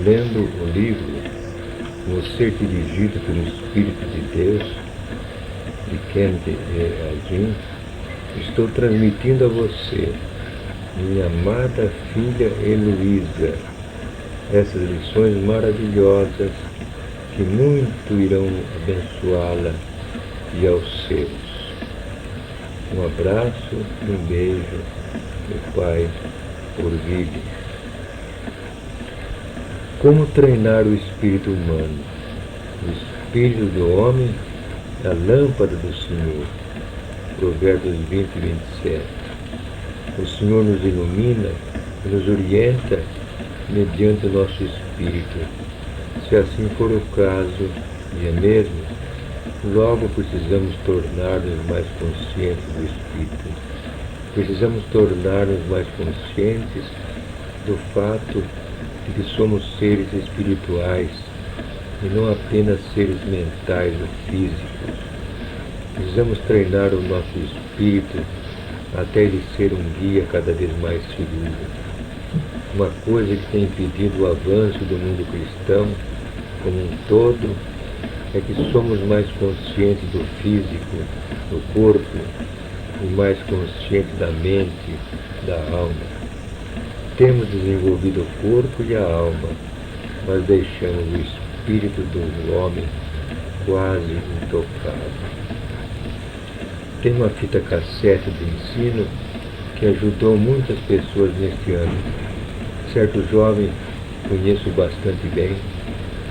lendo o livro Você Dirigido pelo Espírito de Deus, de Kenneth Hagin, estou transmitindo a você, minha amada filha Heloísa, essas lições maravilhosas que muito irão abençoá-la e aos seus. Um abraço e um beijo do Pai Orvílio. Como treinar o espírito humano? O espírito do homem é a lâmpada do Senhor. Provérbios 20 e 27. O Senhor nos ilumina e nos orienta mediante o nosso espírito. Se assim for o caso, e é mesmo, logo precisamos tornar-nos mais conscientes do espírito. Precisamos tornar-nos mais conscientes do fato de que somos seres espirituais e não apenas seres mentais ou físicos. Precisamos treinar o nosso espírito até ele ser um guia cada vez mais seguro. Uma coisa que tem impedido o avanço do mundo cristão como um todo é que somos mais conscientes do físico, do corpo, e mais conscientes da mente, da alma. Temos desenvolvido o corpo e a alma, mas deixamos o espírito do homem quase intocado. Tem uma fita cassete de ensino que ajudou muitas pessoas neste ano. Certo jovem, conheço bastante bem,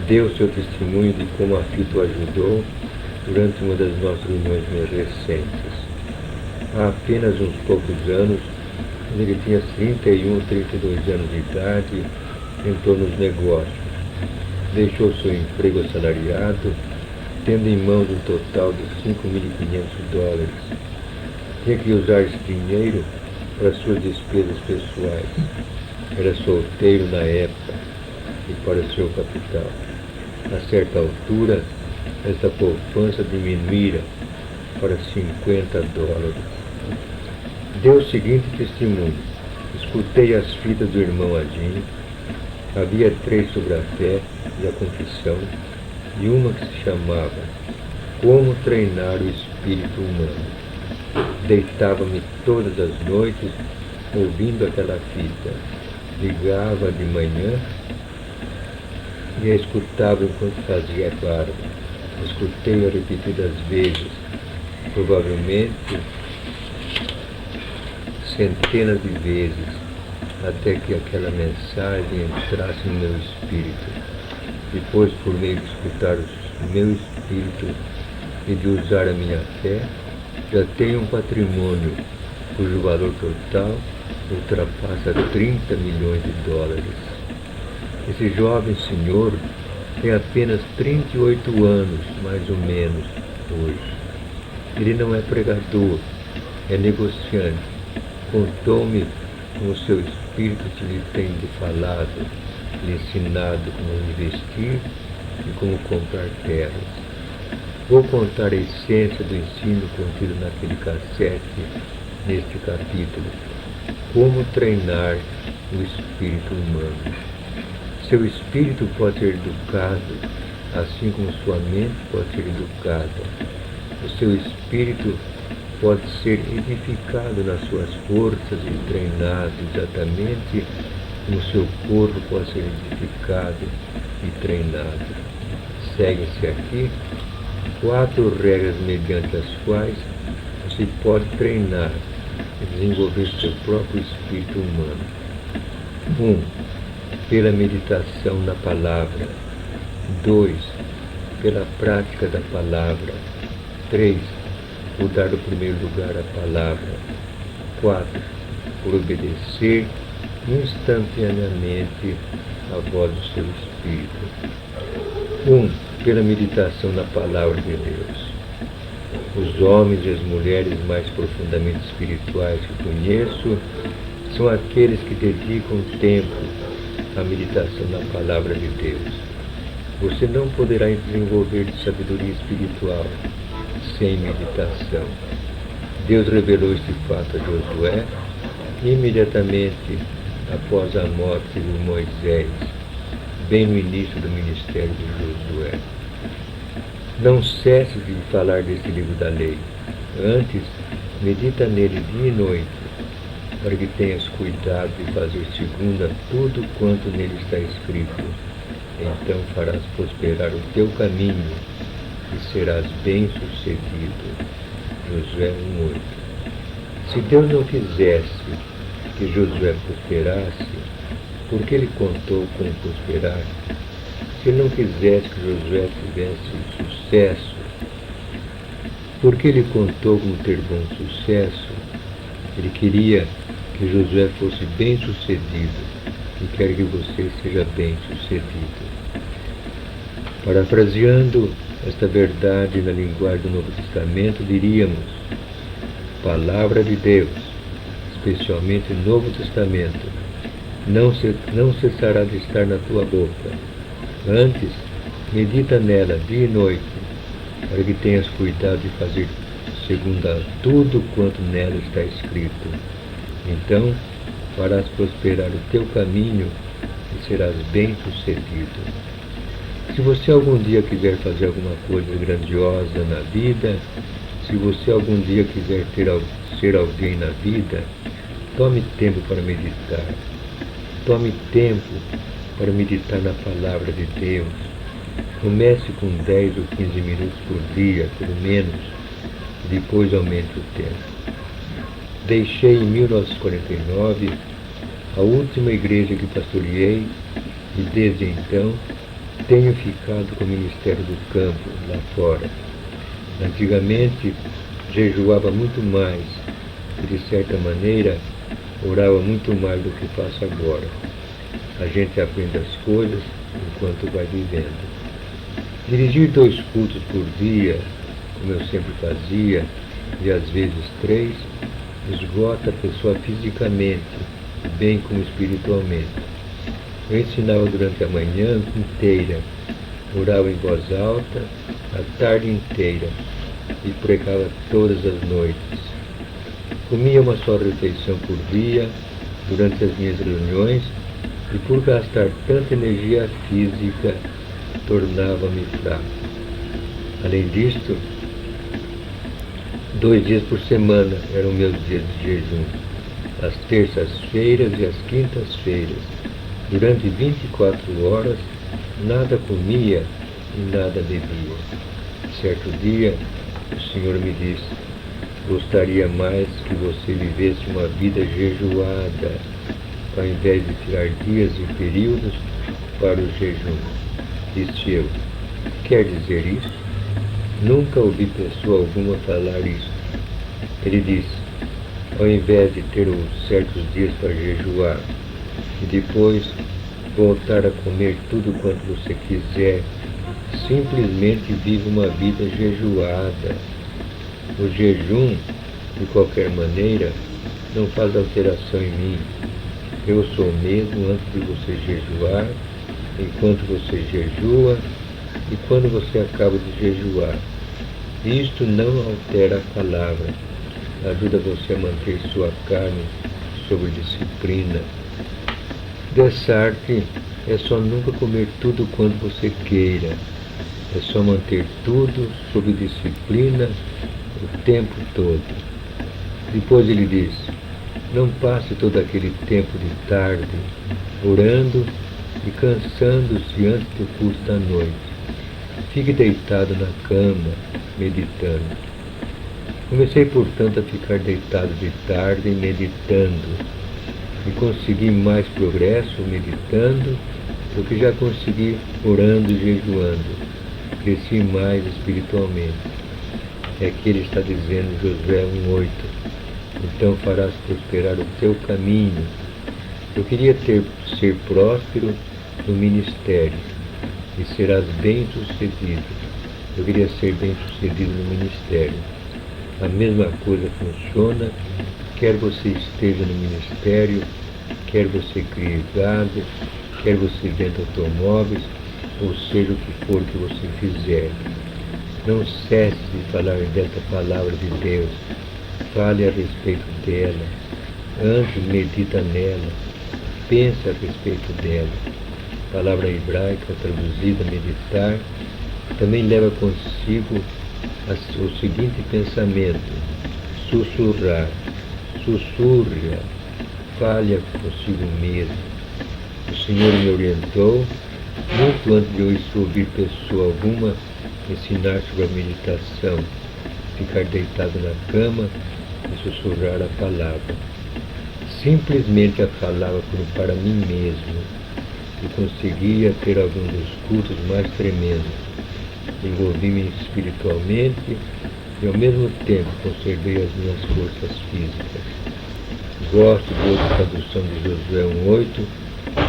deu seu testemunho de como a fita o ajudou durante uma das nossas reuniões mais recentes. Há apenas uns poucos anos, quando ele tinha 31, 32 anos de idade, entrou nos negócios. Deixou seu emprego assalariado, tendo em mãos um total de $5.500. Tinha que usar esse dinheiro para suas despesas pessoais. Era solteiro na época e para o seu capital. A certa altura, esta poupança diminuíra para $50. Deu o seguinte testemunho: escutei as fitas do irmão Hagin, havia 3 sobre a fé e a confissão, e uma que se chamava Como Treinar o Espírito Humano. Deitava-me todas as noites ouvindo aquela fita, ligava de manhã e a escutava enquanto fazia a barba. Escutei-a repetidas vezes, provavelmente centenas de vezes, até que aquela mensagem entrasse no meu espírito. Depois, por meio de escutar o meu espírito e de usar a minha fé, já tenho um patrimônio cujo valor total ultrapassa $30 milhões. Esse jovem senhor tem apenas 38 anos, mais ou menos, hoje. Ele não é pregador, é negociante. Contou-me com o seu espírito que lhe tem falado, lhe ensinado como investir e como comprar terras. Vou contar a essência do ensino contido naquele cassete, neste capítulo. Como treinar o espírito humano. Seu espírito pode ser educado, assim como sua mente pode ser educada. O seu espírito pode ser edificado nas suas forças e treinado exatamente como seu corpo pode ser edificado e treinado. Segue-se aqui 4 regras mediante as quais você pode treinar e desenvolver seu próprio espírito humano. 1. Pela meditação na palavra. 2. Pela prática da palavra. 3. Por dar o primeiro lugar à palavra. 4. Por obedecer instantaneamente à voz do seu espírito. 1. Pela meditação na palavra de Deus. Os homens e as mulheres mais profundamente espirituais que conheço são aqueles que dedicam tempo à meditação na palavra de Deus. Você não poderá desenvolver sabedoria espiritual sem meditação. Deus revelou este fato a Josué imediatamente após a morte de Moisés. bem no início do ministério de Josué. Não cesse de falar desse livro da lei. Antes, medita nele dia e noite, para que tenhas cuidado de fazer segundo a tudo quanto nele está escrito. Então farás prosperar o teu caminho e serás bem-sucedido. Josué 1:8. Se Deus não quisesse que Josué prosperasse, por que ele contou como prosperar? Se ele não quisesse que Josué tivesse sucesso, por que ele contou como ter bom sucesso? Ele queria que Josué fosse bem-sucedido e quer que você seja bem-sucedido. Parafraseando esta verdade na linguagem do Novo Testamento, diríamos: Palavra de Deus, especialmente no Novo Testamento, não cessará de estar na tua boca. Antes, medita nela dia e noite, para que tenhas cuidado de fazer segundo a tudo quanto nela está escrito. Então, farás prosperar o teu caminho e serás bem-sucedido. Se você algum dia quiser fazer alguma coisa grandiosa na vida, se você algum dia quiser ser alguém na vida, tome tempo para meditar. Tome tempo para meditar na palavra de Deus. Comece com 10 ou 15 minutos por dia, pelo menos, e depois aumente o tempo. Deixei em 1949 a última igreja que pastoreei e desde então tenho ficado com o Ministério do Campo lá fora. Antigamente jejuava muito mais e, de certa maneira, orava muito mais do que faço agora. A gente aprende as coisas enquanto vai vivendo. Dirigir 2 cultos por dia, como eu sempre fazia, e às vezes 3, esgota a pessoa fisicamente, bem como espiritualmente. Eu ensinava durante a manhã inteira, orava em voz alta, a tarde inteira, e pregava todas as noites. Comia uma só refeição por dia, durante as minhas reuniões, e por gastar tanta energia física, tornava-me fraco. Além disto, 2 dias por semana eram meus dias de jejum, às terças-feiras e às quintas-feiras. Durante 24 horas, nada comia e nada bebia. Certo dia, o Senhor me disse: gostaria mais que você vivesse uma vida jejuada, ao invés de tirar dias e períodos para o jejum. Disse eu: quer dizer isso? Nunca ouvi pessoa alguma falar isso. Ele disse: ao invés de ter certos dias para jejuar e depois voltar a comer tudo quanto você quiser, simplesmente vive uma vida jejuada. O jejum, de qualquer maneira, não faz alteração em mim. Eu sou o mesmo antes de você jejuar, enquanto você jejua e quando você acaba de jejuar. Isto não altera a palavra. Ajuda você a manter sua carne sob disciplina. Dessarte é só nunca comer tudo quanto você queira. É só manter tudo sob disciplina o tempo todo. Depois ele disse: não passe todo aquele tempo de tarde orando e cansando-se antes do culto da noite. Fique deitado na cama, meditando. Comecei, portanto, a ficar deitado de tarde meditando. E consegui mais progresso meditando do que já consegui orando e jejuando. Cresci mais espiritualmente. É que ele está dizendo em Josué 1:8. Então farás prosperar o teu caminho. Eu queria ser próspero no ministério e serás bem-sucedido. Eu queria ser bem-sucedido no ministério. A mesma coisa funciona, quer você esteja no ministério, quer você crie gado, quer você venda automóveis, ou seja o que for que você fizer. Não cesse de falar dessa palavra de Deus. Fale a respeito dela. Antes medita nela. Pense a respeito dela. palavra hebraica traduzida meditar, também leva consigo o seguinte pensamento: sussurrar, sussurra, falha consigo mesmo. O Senhor me orientou, muito antes de eu ouvir pessoa alguma ensinar sobre a meditação, ficar deitado na cama e sussurrar a palavra. Simplesmente a falava para mim mesmo e conseguia ter algum dos cultos mais tremendos. Envolvi-me espiritualmente e ao mesmo tempo conservei as minhas forças físicas. Gosto de outra tradução de Josué 1:8,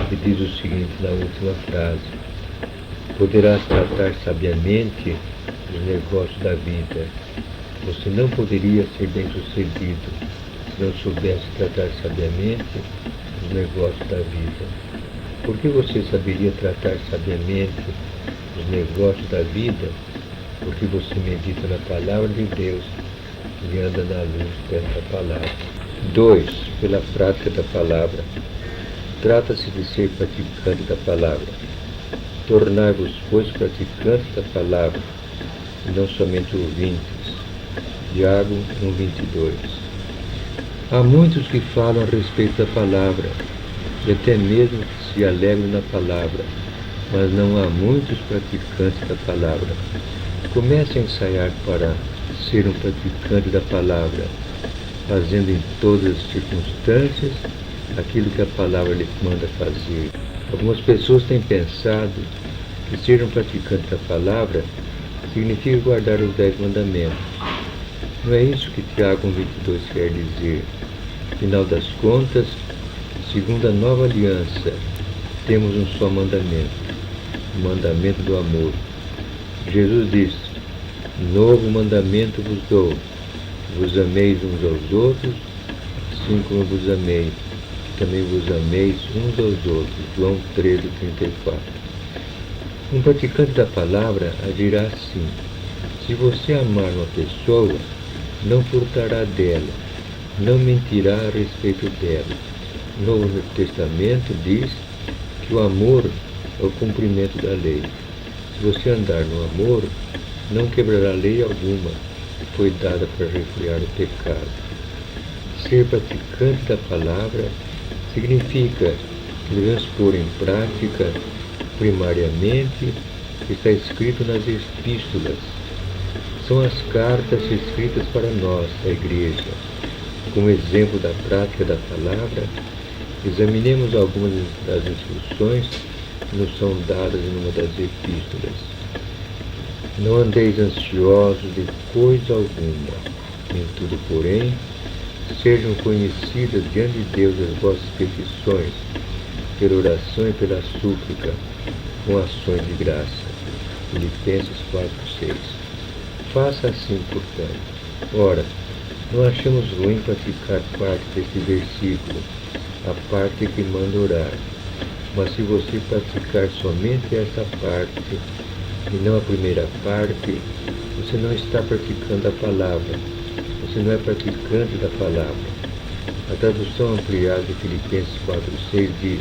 que diz o seguinte na última frase: poderás tratar sabiamente os negócios da vida. Você não poderia ser bem-sucedido se não soubesse tratar sabiamente os negócios da vida. Por que você saberia tratar sabiamente os negócios da vida? Porque você medita na palavra de Deus e anda na luz desta palavra. 2. Pela prática da palavra. Trata-se de ser praticante da palavra. Tornai-vos, pois, praticantes da palavra, e não somente ouvintes. Tiago 1:22. Há muitos que falam a respeito da palavra, e até mesmo que se alegram na palavra, mas não há muitos praticantes da palavra. Comece a ensaiar para ser um praticante da palavra, fazendo em todas as circunstâncias aquilo que a palavra lhe manda fazer. Algumas pessoas têm pensado que ser um praticante da palavra significa guardar os 10 mandamentos. Não é isso que Tiago 1:22 quer dizer. Afinal das contas, segundo a nova aliança, temos um só mandamento, o mandamento do amor. Jesus disse: novo mandamento vos dou, vos ameis uns aos outros, assim como eu vos amei, também vos ameis uns aos outros. João 13:34. Um praticante da palavra agirá assim: se você amar uma pessoa, não furtará dela, não mentirá a respeito dela. O Novo Testamento diz que o amor é o cumprimento da lei. Se você andar no amor, não quebrará lei alguma que foi dada para refrear o pecado. Ser praticante da palavra significa que devemos pôr em prática, primariamente, o que está escrito nas epístolas. São as cartas escritas para nós, a Igreja. Como exemplo da prática da palavra, examinemos algumas das instruções que nos são dadas em uma das epístolas. Não andeis ansiosos de coisa alguma, em tudo, porém, sejam conhecidas diante de Deus as vossas petições, pela oração e pela súplica, com ações de graça. Filipenses 4:6. Faça assim, portanto. Ora, não achamos ruim praticar parte deste versículo, a parte que manda orar. Mas se você praticar somente esta parte, e não a primeira parte, você não está praticando a palavra. Você não é praticante da palavra. A tradução ampliada de Filipenses 4:6 diz: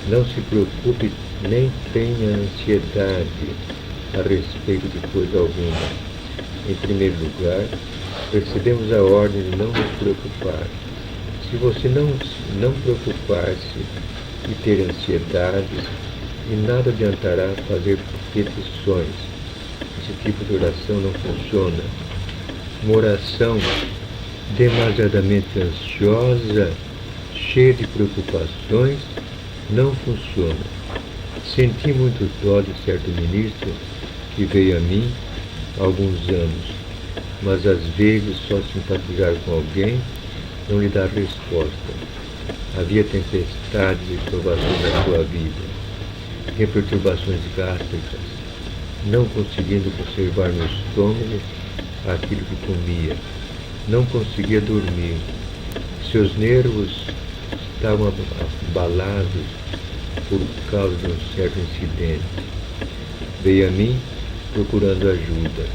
não se preocupe nem tenha ansiedade a respeito de coisa alguma. Em primeiro lugar, recebemos a ordem de não nos preocupar. Se você não preocupar-se e ter ansiedades, de nada adiantará fazer petições. Esse tipo de oração não funciona. Uma oração demasiadamente ansiosa, cheia de preocupações, não funciona. Senti muito dó de certo ministro que veio a mim há alguns anos, mas às vezes só simpatizar com alguém não lhe dá resposta. Havia tempestades e provações na sua vida, tinha perturbações gástricas, não conseguindo conservar no estômago aquilo que comia, não conseguia dormir, seus nervos estavam abalados por causa de um certo incidente. Veio a mim procurando ajuda.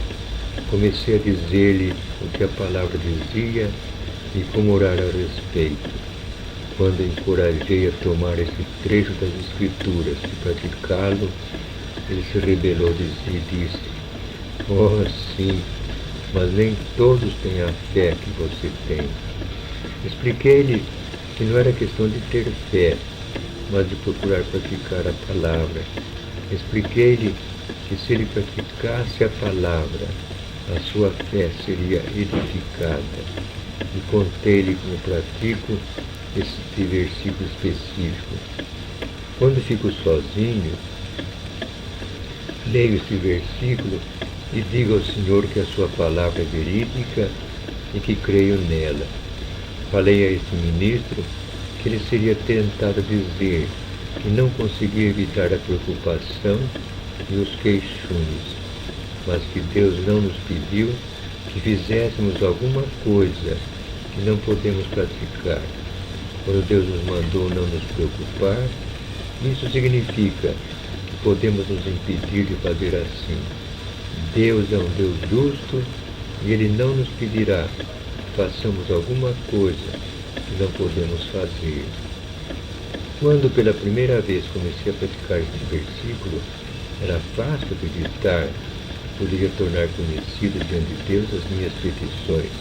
Comecei a dizer-lhe o que a palavra dizia e como orar a respeito. quando encorajei a tomar esse trecho das Escrituras e praticá-lo, ele se rebelou e disse: "Oh, sim, mas nem todos têm a fé que você tem." Expliquei-lhe que não era questão de ter fé, mas de procurar praticar a palavra. Expliquei-lhe que se ele praticasse a palavra, a sua fé seria edificada. E contei-lhe como pratico este versículo específico. Quando fico sozinho, leio este versículo e digo ao Senhor que a sua palavra é verídica e que creio nela. Falei a este ministro que ele seria tentado a dizer que não conseguia evitar a preocupação e os queixumes, mas que Deus não nos pediu que fizéssemos alguma coisa que não podemos praticar. Quando Deus nos mandou não nos preocupar, isso significa que podemos nos impedir de fazer assim. Deus é um Deus justo e Ele não nos pedirá que façamos alguma coisa que não podemos fazer. Quando pela primeira vez comecei a praticar este versículo, era fácil acreditar que poderia tornar conhecido diante de Deus as minhas petições,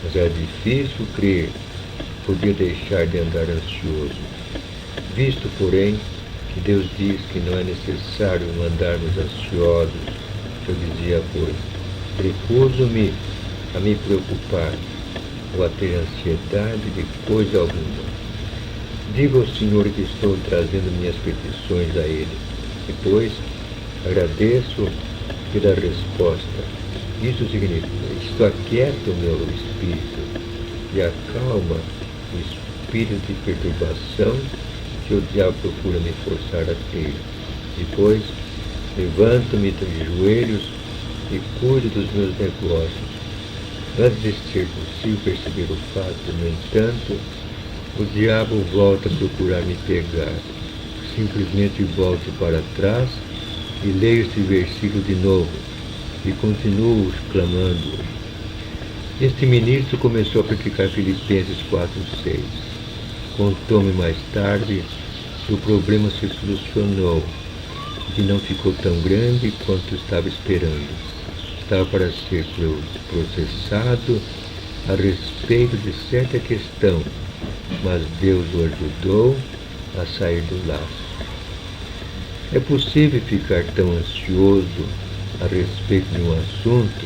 mas era difícil crer que podia deixar de andar ansioso. Visto, porém, que Deus diz que não é necessário andarmos ansiosos, eu dizia, pois, recuso-me a me preocupar ou a ter ansiedade de coisa alguma. Digo ao Senhor que estou trazendo minhas petições a Ele. Depois, agradeço pela resposta. Isso significa, isto aquieta o meu espírito e acalma o espírito de perturbação que o diabo procura me forçar a ter. Depois, levanto-me de joelhos e cuido dos meus negócios. Antes de ser possível perceber o fato, no entanto, o diabo volta a procurar me pegar. Simplesmente volto para trás e leio este versículo de novo e continuo clamando. Este ministro começou a praticar Filipenses 4:6. Contou-me mais tarde que o problema se solucionou e que não ficou tão grande quanto estava esperando. Estava para ser processado a respeito de certa questão, mas Deus o ajudou a sair do laço. É possível ficar tão ansioso a respeito de um assunto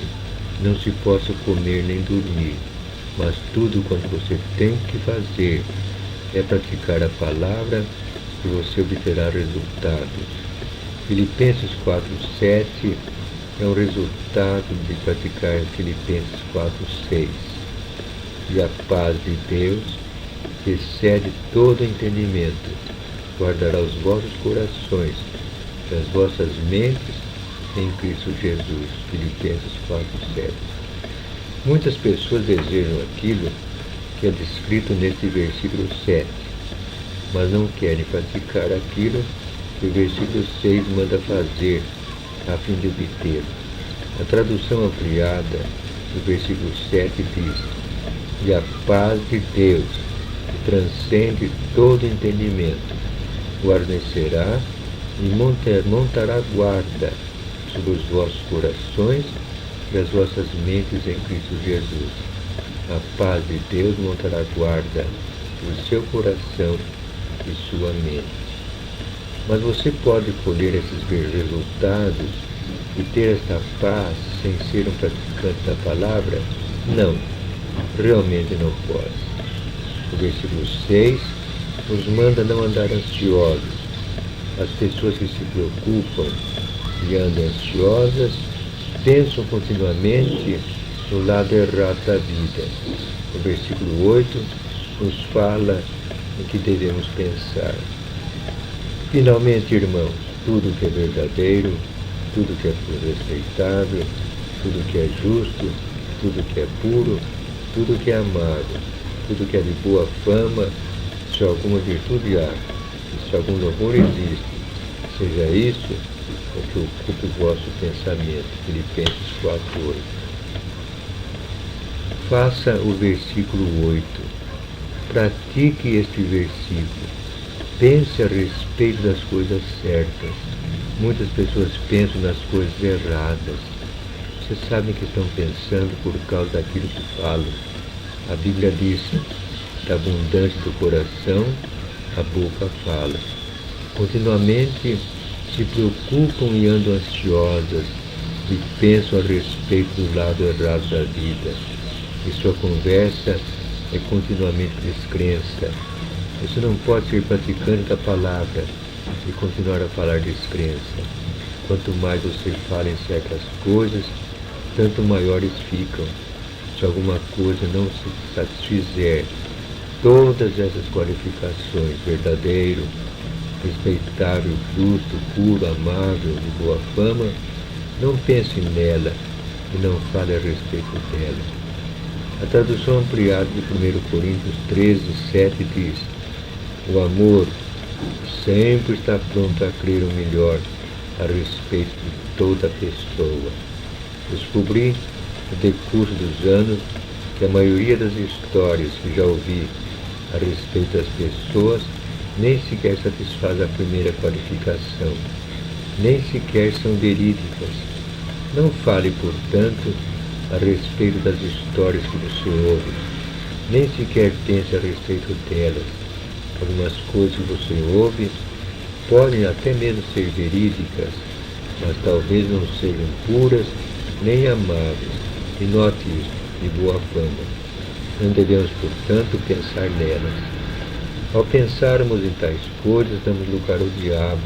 que não se possa comer nem dormir, mas tudo quanto você tem que fazer é praticar a palavra e você obterá resultados. Filipenses 4:7 é um resultado de praticar Filipenses 4:6. E a paz de Deus, que excede todo entendimento, guardará os vossos corações e as vossas mentes em Cristo Jesus. Filipenses 4:7. Muitas pessoas desejam aquilo que é descrito neste versículo 7, mas não querem praticar aquilo que o versículo 6 manda fazer, a fim de obtê-lo. A tradução ampliada do versículo 7 diz: "E a paz de Deus, que transcende todo entendimento, guarnecerá e montará guarda sobre os vossos corações e as vossas mentes em Cristo Jesus." A paz de Deus montará guarda sobre seu coração e sua mente. Mas você pode colher esses resultados e ter esta paz sem ser um praticante da palavra? Não, realmente não pode. O versículo 6 nos manda não andar ansiosos. As pessoas que se preocupam e andam ansiosas pensam continuamente no lado errado da vida. O versículo 8 nos fala em que devemos pensar. Finalmente, irmãos, tudo que é verdadeiro, tudo que é respeitável, tudo que é justo, tudo que é puro, tudo que é amável, tudo que é de boa fama, se alguma virtude há, e se algum louvor existe, seja isso o que ocupe o vosso pensamento. Filipenses 4:8. Faça o versículo 8. pratique este versículo. Pense a respeito das coisas certas. Muitas pessoas pensam nas coisas erradas. Vocês sabem que estão pensando por causa daquilo que falam. A Bíblia diz, da abundância do coração, a boca fala. Continuamente se preocupam e andam ansiosas e pensam a respeito do lado errado da vida. E sua conversa é continuamente descrença. Você não pode ser praticante da palavra e continuar a falar descrença. Quanto mais você fala em certas coisas, tanto maiores ficam. Se alguma coisa não se satisfizer, todas essas qualificações, verdadeiro, respeitável, justo, puro, amável, de boa fama, não pense nela e não fale a respeito dela. A tradução ampliada de 1 Coríntios 13, 7 diz: o amor sempre está pronto a crer o melhor a respeito de toda pessoa. Descobri, no decurso dos anos, que a maioria das histórias que já ouvi a respeito das pessoas nem sequer satisfaz a primeira qualificação, nem sequer são verídicas. Não fale, portanto, a respeito das histórias que você ouve, nem sequer pense a respeito delas. Algumas coisas que você ouve podem até mesmo ser verídicas, mas talvez não sejam puras nem amáveis. E note isso, de boa fama. Não devemos, portanto, pensar nelas. Ao pensarmos em tais coisas, damos lugar ao diabo.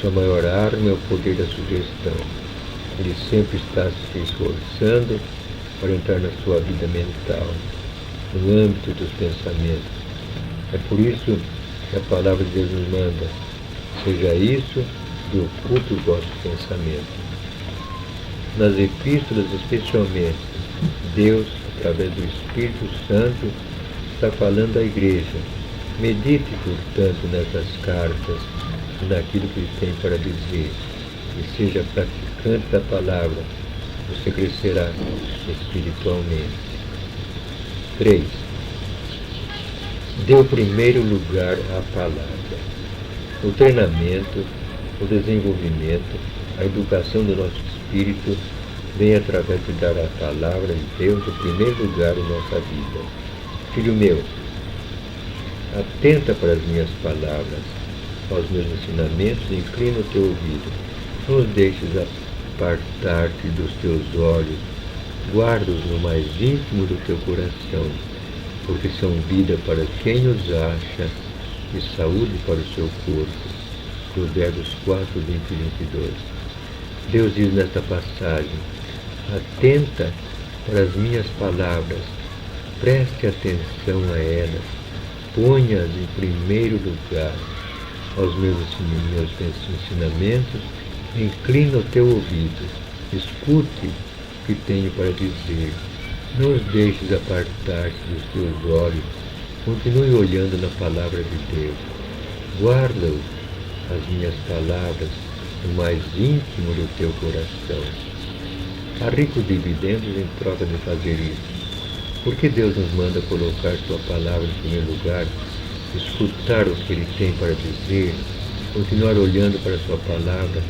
Sua maior arma é o poder da sugestão. Ele sempre está se esforçando para entrar na sua vida mental, no âmbito dos pensamentos. É por isso que a palavra de Deus nos manda: seja isso e ocupe o vosso pensamento. Nas epístolas, especialmente, Deus, através do Espírito Santo, está falando à igreja. Medite, portanto, nessas cartas e naquilo que ele tem para dizer, e seja praticante da palavra. Você crescerá espiritualmente. 3. Dê o primeiro lugar à palavra. O treinamento, o desenvolvimento, a educação do nosso espírito vem através de dar à palavra de Deus o primeiro lugar em nossa vida. Filho meu, atenta para as minhas palavras, aos meus ensinamentos, e inclina o teu ouvido. Não os deixes apartar-te dos teus olhos, guarda-os no mais íntimo do teu coração, porque são vida para quem os acha e saúde para o seu corpo. Provérbios 4, 20 e 22. Deus diz nesta passagem: atenta para as minhas palavras, preste atenção a elas, ponha-as em primeiro lugar. Aos meus ensinamentos, inclina o teu ouvido, escute o que tenho para dizer. Não os deixes apartar-te dos teus olhos, continue olhando na palavra de Deus. Guarda-o, as minhas palavras, no mais íntimo do teu coração. Há ricos dividendos em troca de fazer isso. Por que Deus nos manda colocar sua palavra em primeiro lugar, escutar o que ele tem para dizer, continuar olhando para sua palavra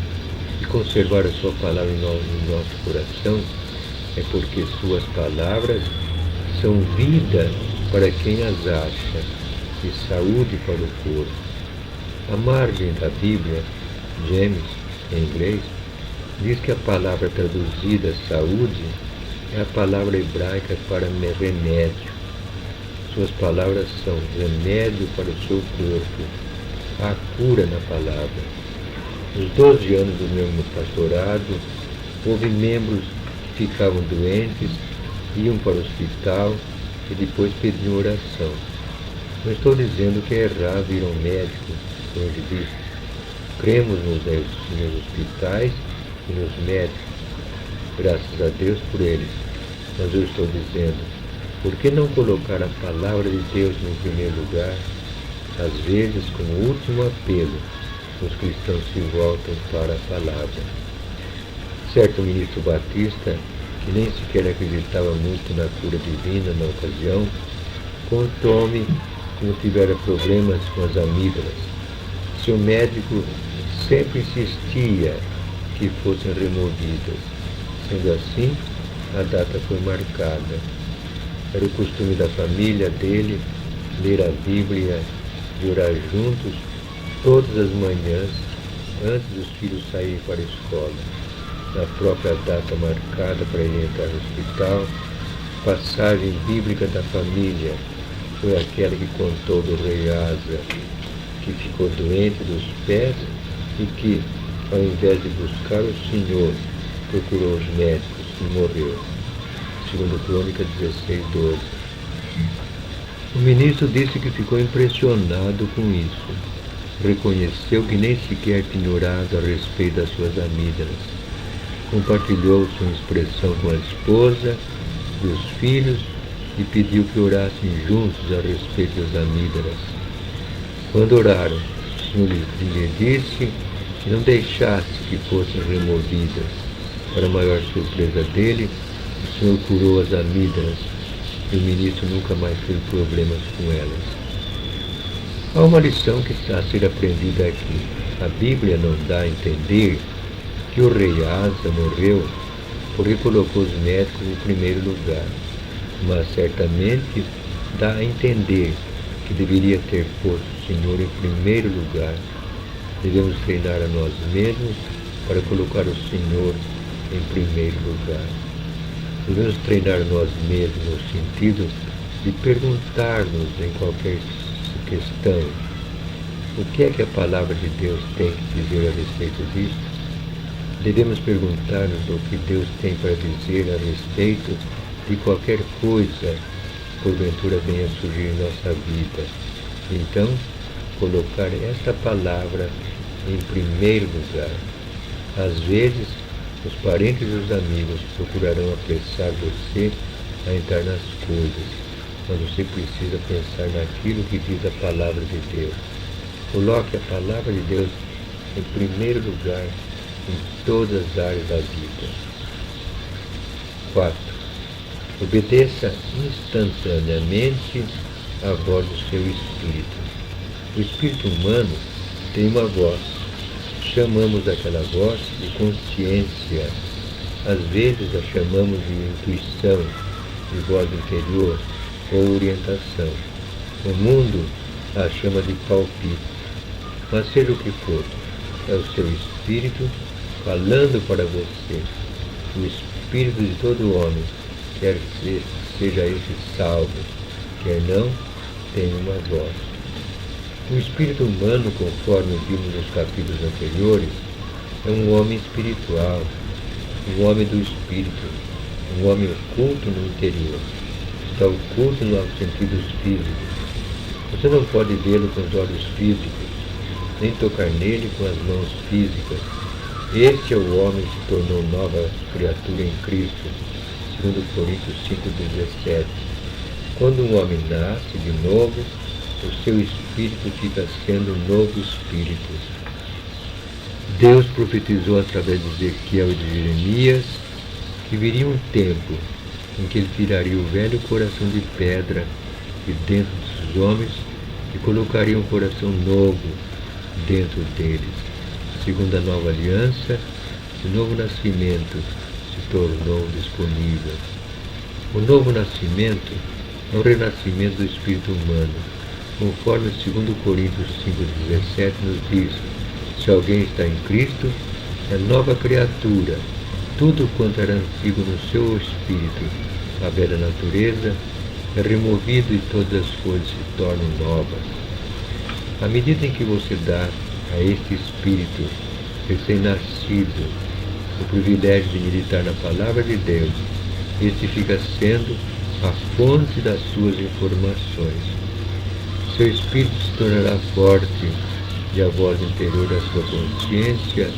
e conservar a sua palavra no nosso coração? É porque suas palavras são vida para quem as acha e saúde para o corpo. A margem da Bíblia, James, em inglês, diz que a palavra traduzida saúde é a palavra hebraica para remédio. Suas palavras são remédio para o seu corpo, há cura na palavra. Nos 12 anos do meu pastorado, houve membros que ficavam doentes, iam para o hospital e depois pediam oração. Não estou dizendo que é errado ir ao médico, como ele disse. Cremos nos hospitais e nos médicos, graças a Deus por eles. Mas eu estou dizendo, por que não colocar a palavra de Deus no primeiro lugar? Às vezes, como último apelo, os cristãos se voltam para a palavra. Certo ministro batista, que nem sequer acreditava muito na cura divina na ocasião, Contou-me como tivera problemas com as amígdalas. Seu médico sempre insistia que fossem removidas. Sendo assim, a data foi marcada. Era o costume da família dele ler a Bíblia e orar juntos todas as manhãs antes dos filhos saírem para a escola. Na própria data marcada para ele entrar no hospital, a passagem bíblica da família foi aquela que contou do rei Asa, que ficou doente dos pés e que, ao invés de buscar o Senhor, procurou os médicos e morreu. Segundo Crônica 16:12. O ministro disse que ficou impressionado com isso. Reconheceu que nem sequer tinha orado a respeito das suas amígdalas. Compartilhou sua expressão com a esposa e os filhos e pediu que orassem juntos a respeito das amígdalas. Quando oraram, o Senhor lhe disse que não deixasse que fossem removidas. Para a maior surpresa dele, o Senhor curou as amígdalas e o ministro nunca mais teve problemas com elas. Há uma lição que está a ser aprendida aqui. A Bíblia não dá a entender que o rei Asa morreu porque colocou os médicos em primeiro lugar, mas certamente dá a entender que deveria ter posto o Senhor em primeiro lugar. Devemos treinar a nós mesmos para colocar o Senhor em primeiro lugar. Devemos treinar nós mesmos no sentido de perguntar-nos em qualquer questão o que é que a palavra de Deus tem que dizer a respeito disso. Devemos perguntar-nos o que Deus tem para dizer a respeito de qualquer coisa porventura venha surgir em nossa vida. Então, colocar esta palavra em primeiro lugar. Às vezes, os parentes e os amigos procurarão apressar você a entrar nas coisas, mas você precisa pensar naquilo que diz a palavra de Deus. Coloque a palavra de Deus em primeiro lugar em todas as áreas da vida. 4. Obedeça instantaneamente à voz do seu espírito. O espírito humano tem uma voz. Chamamos aquela voz de consciência. Às vezes a chamamos de intuição, de voz interior ou orientação. O mundo a chama de palpite. Mas seja o que for, é o seu espírito falando para você. O espírito de todo homem, quer seja esse salvo, quer não, tem uma voz. O espírito humano, conforme vimos nos capítulos anteriores, é um homem espiritual, um homem do espírito, um homem oculto no interior. Está oculto nos sentidos físicos. Você não pode vê-lo com os olhos físicos, nem tocar nele com as mãos físicas. Este é o homem que se tornou nova criatura em Cristo, segundo Coríntios 5:17. Quando um homem nasce de novo, o seu espírito fica sendo um novo espírito. Deus profetizou através de Ezequiel e de Jeremias que viria um tempo em que ele tiraria o velho coração de pedra de dentro dos homens e colocaria um coração novo dentro deles. Segundo a nova aliança, o novo nascimento se tornou disponível. O novo nascimento é o renascimento do espírito humano, conforme 2 Coríntios 5:17 nos diz: se alguém está em Cristo, é nova criatura. Tudo quanto era antigo no seu espírito, a velha natureza, é removido e todas as coisas se tornam novas. À medida em que você dá a este espírito recém-nascido o privilégio de meditar na palavra de Deus, este fica sendo a fonte das suas informações. Seu espírito se tornará forte e a voz interior da sua consciência,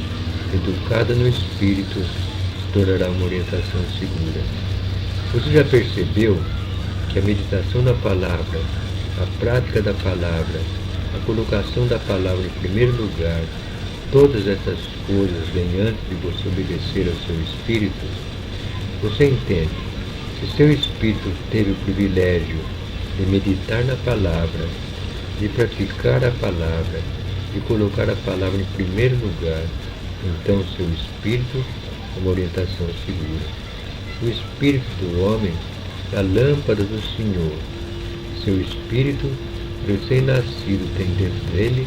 educada no espírito, se tornará uma orientação segura. Você já percebeu que a meditação na palavra, a prática da palavra, a colocação da palavra em primeiro lugar, todas essas coisas vêm antes de você obedecer ao seu espírito? Você entende? Se seu espírito teve o privilégio de de meditar na palavra, de praticar a palavra, de colocar a palavra em primeiro lugar, então seu espírito é uma orientação segura. O espírito do homem é a lâmpada do Senhor. Seu espírito, recém-nascido, tem dentro dele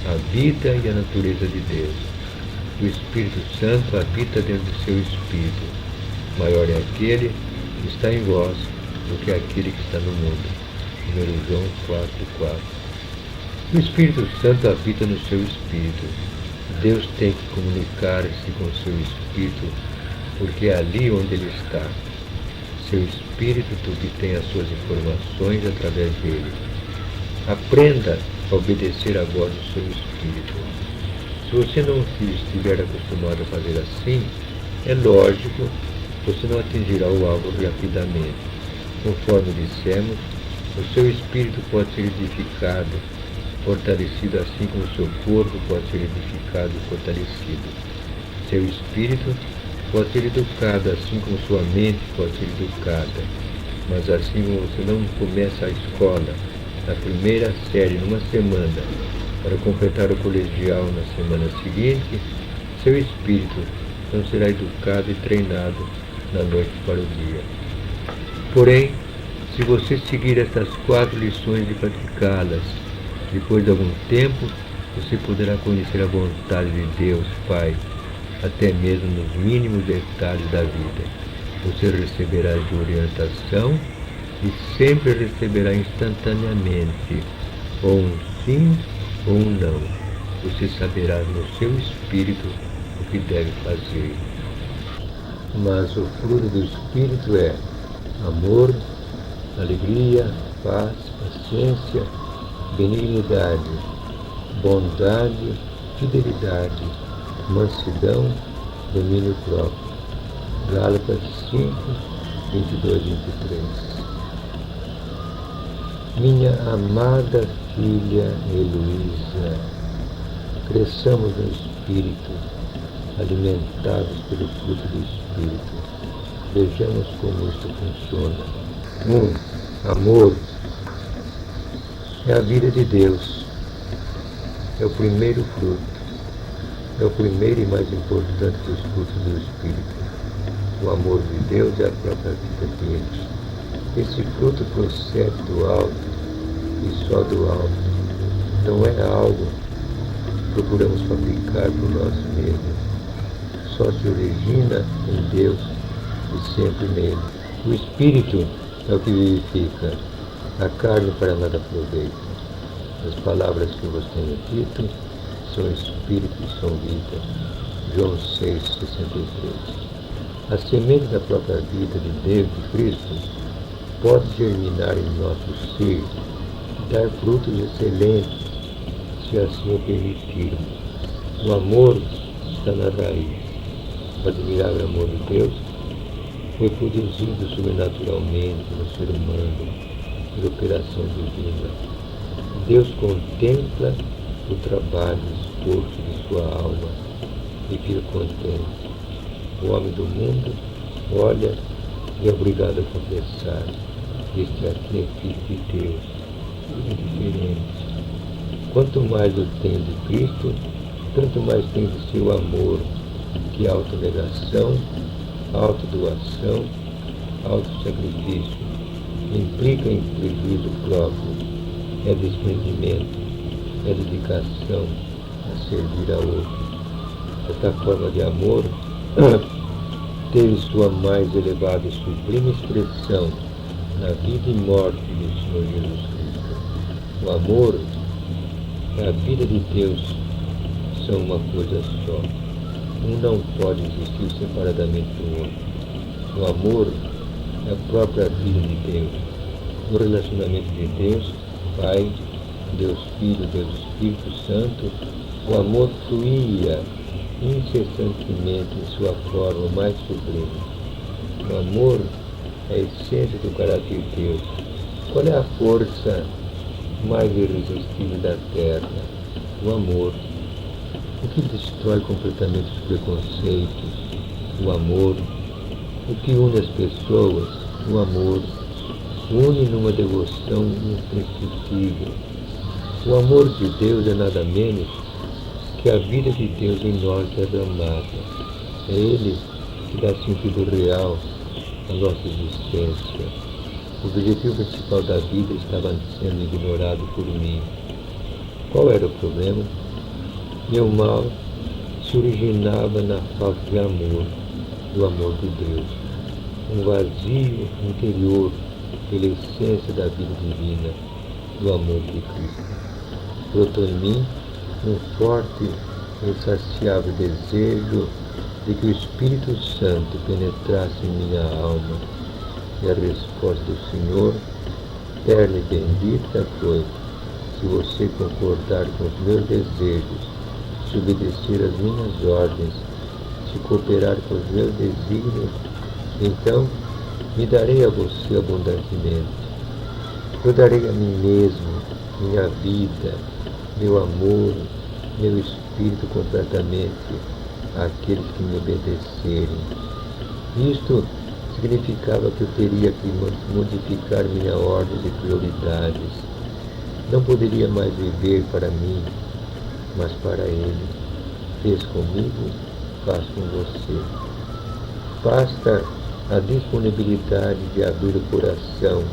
a vida e a natureza de Deus. O Espírito Santo habita dentro do seu espírito. Maior é aquele que está em vós do que aquele que está no mundo. 1 João 4,4. O Espírito Santo habita no seu espírito. Deus tem que comunicar-se com o seu espírito, porque é ali onde ele está. Seu espírito obtém as suas informações através dele. Aprenda a obedecer a voz do seu espírito. Se você não estiver acostumado a fazer assim, é lógico, você não atingirá o alvo rapidamente. Conforme dissemos, o seu espírito pode ser edificado, fortalecido, assim como o seu corpo pode ser edificado e fortalecido. Seu espírito pode ser educado, assim como sua mente pode ser educada. Mas assim como você não começa a escola, na primeira série, numa semana, para completar o colegial na semana seguinte, seu espírito não será educado e treinado da noite para o dia. Porém, se você seguir estas 4 lições e praticá-las, depois de algum tempo, você poderá conhecer a vontade de Deus, Pai, até mesmo nos mínimos detalhes da vida. Você receberá de orientação e sempre receberá instantaneamente, ou um sim ou um não. Você saberá no seu espírito o que deve fazer. Mas o fruto do Espírito é amor, alegria, paz, paciência, benignidade, bondade, fidelidade, mansidão, domínio próprio. Gálatas 5, 22 e 23. Minha amada filha Heloísa, cresçamos no Espírito, alimentados pelo fruto do Espírito. Vejamos como isto funciona. Amor é a vida de Deus. É o primeiro fruto. É o primeiro e mais importante dos frutos do Espírito. O amor de Deus é a própria vida dele. Esse fruto procede do alto e só do alto. Não é algo que procuramos fabricar por nós mesmos. Só se origina em Deus e sempre nele. O Espírito é o que vivifica. A carne para nada aproveita. As palavras que eu vos tenho dito são Espírito e são vida. João 6,63. A semente da própria vida de Deus, de Cristo, pode germinar em nosso ser e dar frutos excelentes, se assim o permitirmos. O amor está na raiz. O admirável amor de Deus foi produzido sobrenaturalmente no ser humano, por operação divina. Deus contempla o trabalho, o esforço de sua alma e fica contente. O homem do mundo olha e é obrigado a confessar: este aqui é filho de Deus, indiferente. Quanto mais eu tenho de Cristo, tanto mais tenho de seu amor, que é autonegação, autodoação, autossacrifício, implica em prejuízo próprio, é desprendimento, é dedicação a servir a outro. Esta forma de amor teve sua mais elevada e sublime expressão na vida e morte do Senhor Jesus Cristo. O amor e a vida de Deus são uma coisa só. Um não pode existir separadamente do outro. O amor é a própria vida de Deus. O relacionamento de Deus, Pai, Deus Filho, Deus Espírito Santo, o amor fluía incessantemente em sua forma mais sublime. O amor é a essência do caráter de Deus. Qual é a força mais irresistível da terra? O amor. O que destrói completamente os preconceitos? O amor. O que une as pessoas? O amor. une numa devoção indescritível. O amor de Deus é nada menos que a vida de Deus em nós derramada. É Ele que dá sentido real à nossa existência. O objetivo principal da vida estava sendo ignorado por mim. Qual era o problema? Meu mal se originava na falta de amor, do amor de Deus. Um vazio interior pela essência da vida divina, do amor de Cristo. Brotou em mim um forte e insaciável desejo de que o Espírito Santo penetrasse em minha alma. E a resposta do Senhor, eterna e bendita, foi: se você concordar com os meus desejos, se obedecer às minhas ordens, se cooperar com os meus desígnios, então me darei a você abundantemente. Eu darei a mim mesmo, minha vida, meu amor, meu espírito completamente àqueles que me obedecerem. Isto significava que eu teria que modificar minha ordem de prioridades. Não poderia mais viver para mim, mas para Ele. Fez comigo, faz com você. Basta a disponibilidade de abrir o coração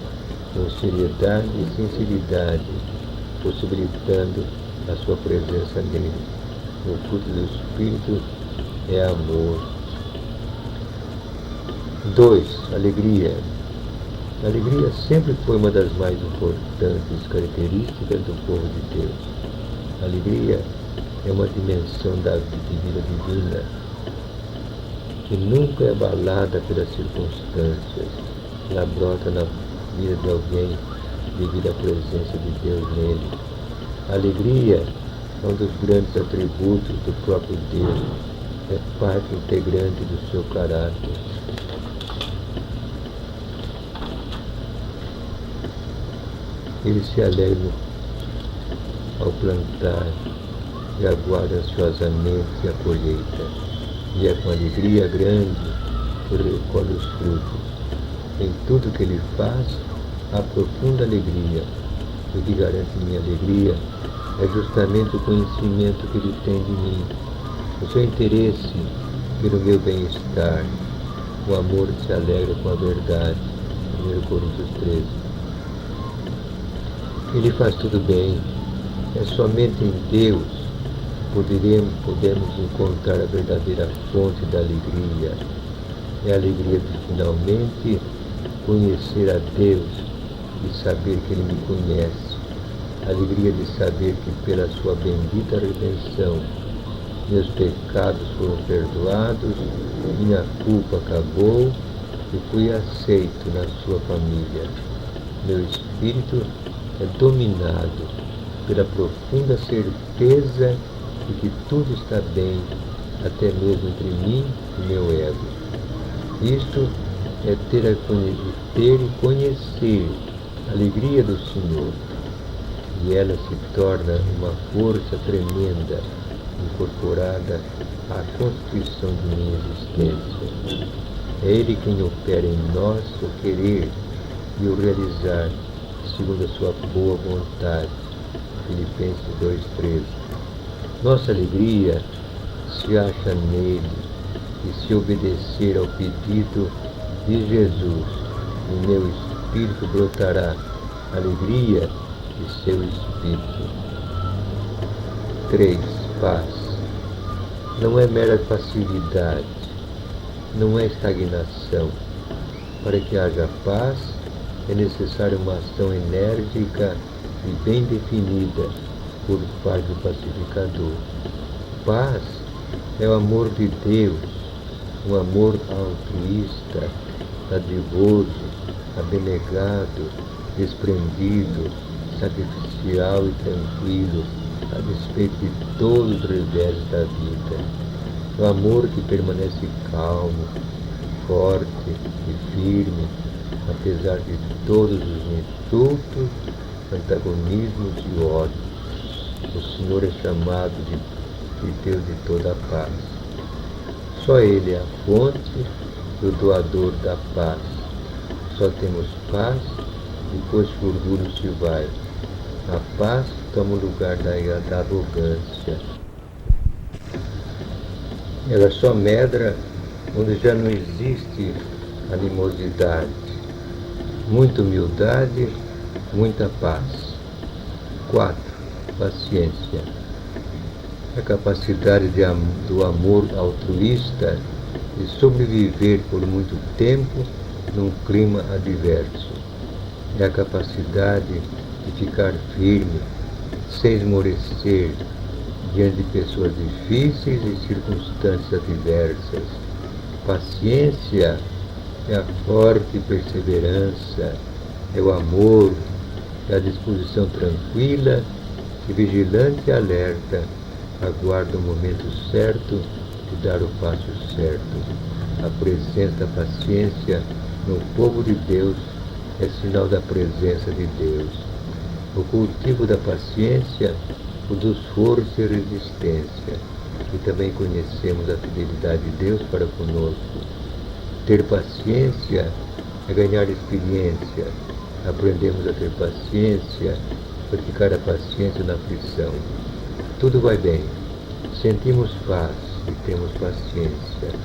com seriedade e sinceridade, possibilitando a sua presença nele. O fruto do Espírito é amor. 2. Alegria. A alegria sempre foi uma das mais importantes características do povo de Deus. A alegria é uma dimensão da vida divina que nunca é abalada pelas circunstâncias. Ela brota na vida de alguém devido à presença de Deus nele. A alegria é um dos grandes atributos do próprio Deus. É parte integrante do seu caráter. Ele se alegra ao plantar e aguarda ansiosamente a colheita. E é com alegria grande que ele recolhe os frutos. Em tudo que ele faz, há profunda alegria. O que garante minha alegria é justamente o conhecimento que ele tem de mim, o seu interesse pelo meu bem-estar. O amor se alegra com a verdade. 1 Coríntios 13. Ele faz tudo bem. É somente em Deus podemos encontrar a verdadeira fonte da alegria. É a alegria de finalmente conhecer a Deus e saber que Ele me conhece. A alegria de saber que pela sua bendita redenção meus pecados foram perdoados, minha culpa acabou e fui aceito na sua família. Meu espírito é dominado pela profunda certeza de que tudo está bem, até mesmo entre mim e meu ego. Isto é ter e conhecer a alegria do Senhor, e ela se torna uma força tremenda, incorporada à constituição de minha existência. É Ele quem opera em nós o querer e o realizar, segundo a sua boa vontade. Filipenses 2,13. Nossa alegria se acha nele, e se obedecer ao pedido de Jesus, em meu espírito brotará alegria de seu espírito. 3. Paz. Não é mera passividade, não é estagnação. Para que haja paz, é necessária uma ação enérgica e bem definida por parte do pacificador. Paz é o amor de Deus, um amor altruísta, dadivoso, abnegado, desprendido, sacrificial e tranquilo, a despeito de todos os revés da vida. É o amor que permanece calmo, forte e firme, apesar de todos os insultos, antagonismos e ódios. O Senhor é chamado de Deus de toda a paz. Só Ele é a fonte e o doador da paz. Só temos paz depois que o orgulho se vai. A paz toma o lugar da arrogância. Ela só medra onde já não existe animosidade. Muita humildade, muita paz. 4. Paciência. A capacidade do amor altruísta de sobreviver por muito tempo num clima adverso. É a capacidade de ficar firme, sem esmorecer, diante de pessoas difíceis e circunstâncias adversas. Paciência é a forte perseverança, é o amor, é a disposição tranquila que, vigilante e alerta, aguarda o momento certo de dar o passo certo. A presença da paciência no povo de Deus é sinal da presença de Deus. O cultivo da paciência produz força e resistência. E também conhecemos a fidelidade de Deus para conosco. Ter paciência é ganhar experiência. Aprendemos a ter paciência, praticar a paciência na aflição. Tudo vai bem. Sentimos paz e temos paciência.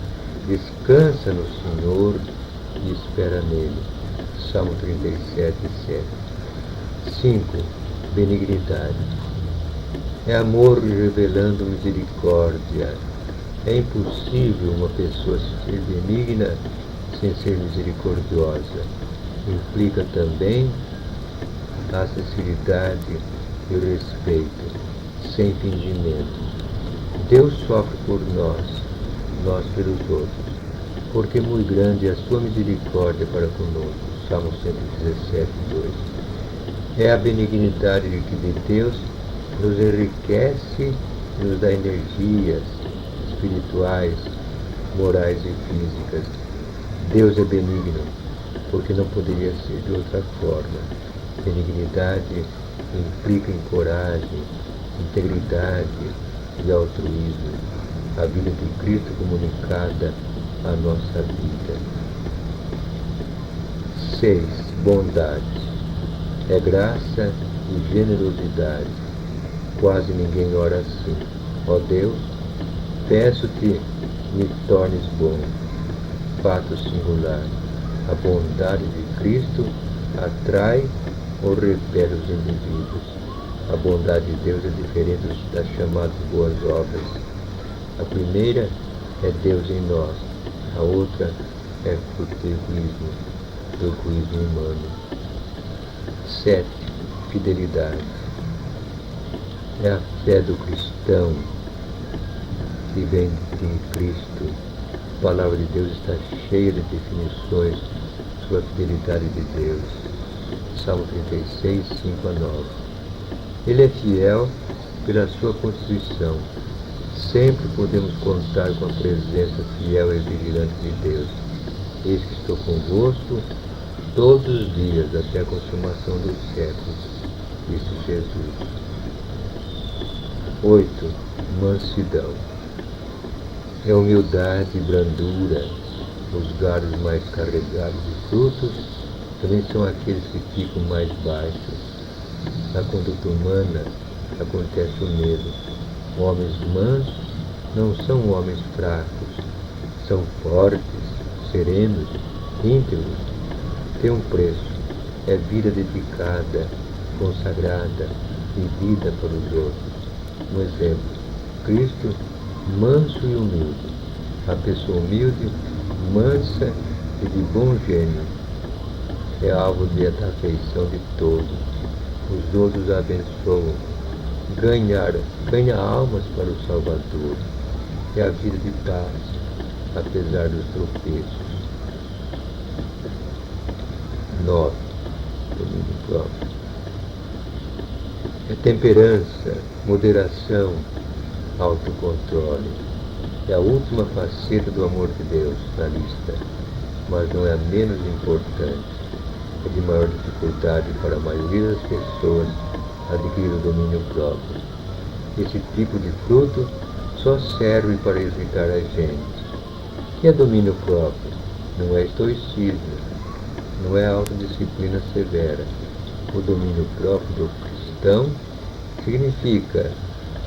Descansa no Senhor e espera nele. Salmo 37, 7. 5. Benignidade. É amor revelando misericórdia. É impossível uma pessoa ser benigna sem ser misericordiosa. Implica também a sinceridade e o respeito, sem fingimento. Deus sofre por nós, nós pelos outros, porque muito grande é a sua misericórdia para conosco. Salmo 117, 2. É a benignidade de Deus que nos enriquece e nos dá energias espirituais, morais e físicas. Deus é benigno, porque não poderia ser de outra forma. Benignidade implica em coragem, integridade e altruísmo. A vida de Cristo comunicada à nossa vida. 6. Bondade. É graça e generosidade. Quase ninguém ora assim. Ó Deus, peço-te, me tornes bom. Fato singular. A bondade de Cristo atrai ou repele os indivíduos. A bondade de Deus é diferente das chamadas boas obras. A primeira é Deus em nós. A outra é fruto do egoísmo humano. 7. Fidelidade. É a fé do cristão que vem de Cristo. A palavra de Deus está cheia de definições sobre a fidelidade de Deus. Salmo 36, 5 a 9. Ele é fiel pela sua constituição. Sempre podemos contar com a presença fiel e vigilante de Deus. Eis que estou convosco todos os dias até a consumação dos séculos. Cristo Jesus. 8. Mansidão. É humildade e brandura. Os galhos mais carregados de frutos também são aqueles que ficam mais baixos. Na conduta humana acontece o mesmo. Homens mansos não são homens fracos, são fortes, serenos, íntegros. Tem um preço, é vida dedicada, consagrada, vivida para os outros. Um exemplo, Cristo, manso e humilde. A pessoa humilde, mansa e de bom gênio é alvo da afeição de todos. Os outros a abençoam. Ganha almas para o Salvador. É a vida de paz, apesar dos tropeços. 9. Domínio próprio. É temperança, moderação, autocontrole. É a última faceta do amor de Deus na lista, mas não é a menos importante. É de maior dificuldade para a maioria das pessoas adquirir o domínio próprio. Esse tipo de fruto só serve para irritar a gente. E é domínio próprio, não é estoicismo. não é a autodisciplina severa. O domínio próprio do cristão significa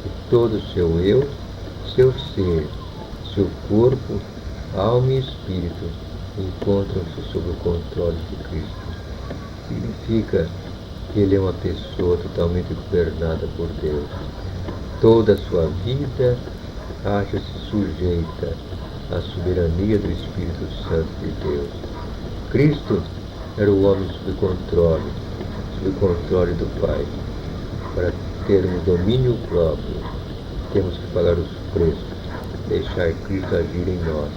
que todo o seu eu, seu ser, seu corpo, alma e espírito encontram-se sob o controle de Cristo. Significa que ele é uma pessoa totalmente governada por Deus. Toda a sua vida acha-se sujeita à soberania do Espírito Santo de Deus. Cristo era o homem sob controle do Pai. Para termos domínio próprio, temos que pagar os preços, deixar Cristo agir em nós.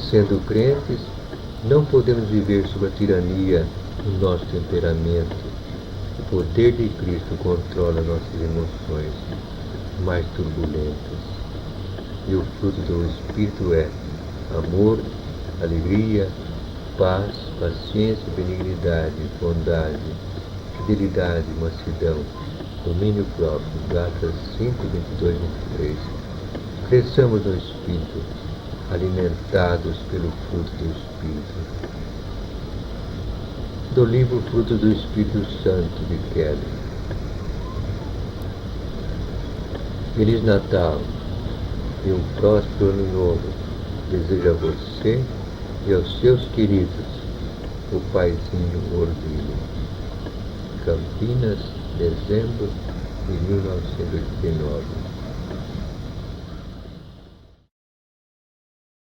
Sendo crentes, não podemos viver sob a tirania do nosso temperamento. O poder de Cristo controla nossas emoções mais turbulentas. E o fruto do Espírito é amor, alegria, paz, paciência, benignidade, bondade, fidelidade, mansidão, domínio próprio. Gálatas 5, 22, 23. Cresçamos no Espírito, alimentados pelo fruto do Espírito. Do livro Fruto do Espírito Santo, de Kelly. Feliz Natal e um próspero ano novo desejo a você e aos seus queridos, o Paizinho Orvilho. Campinas, dezembro de 1989.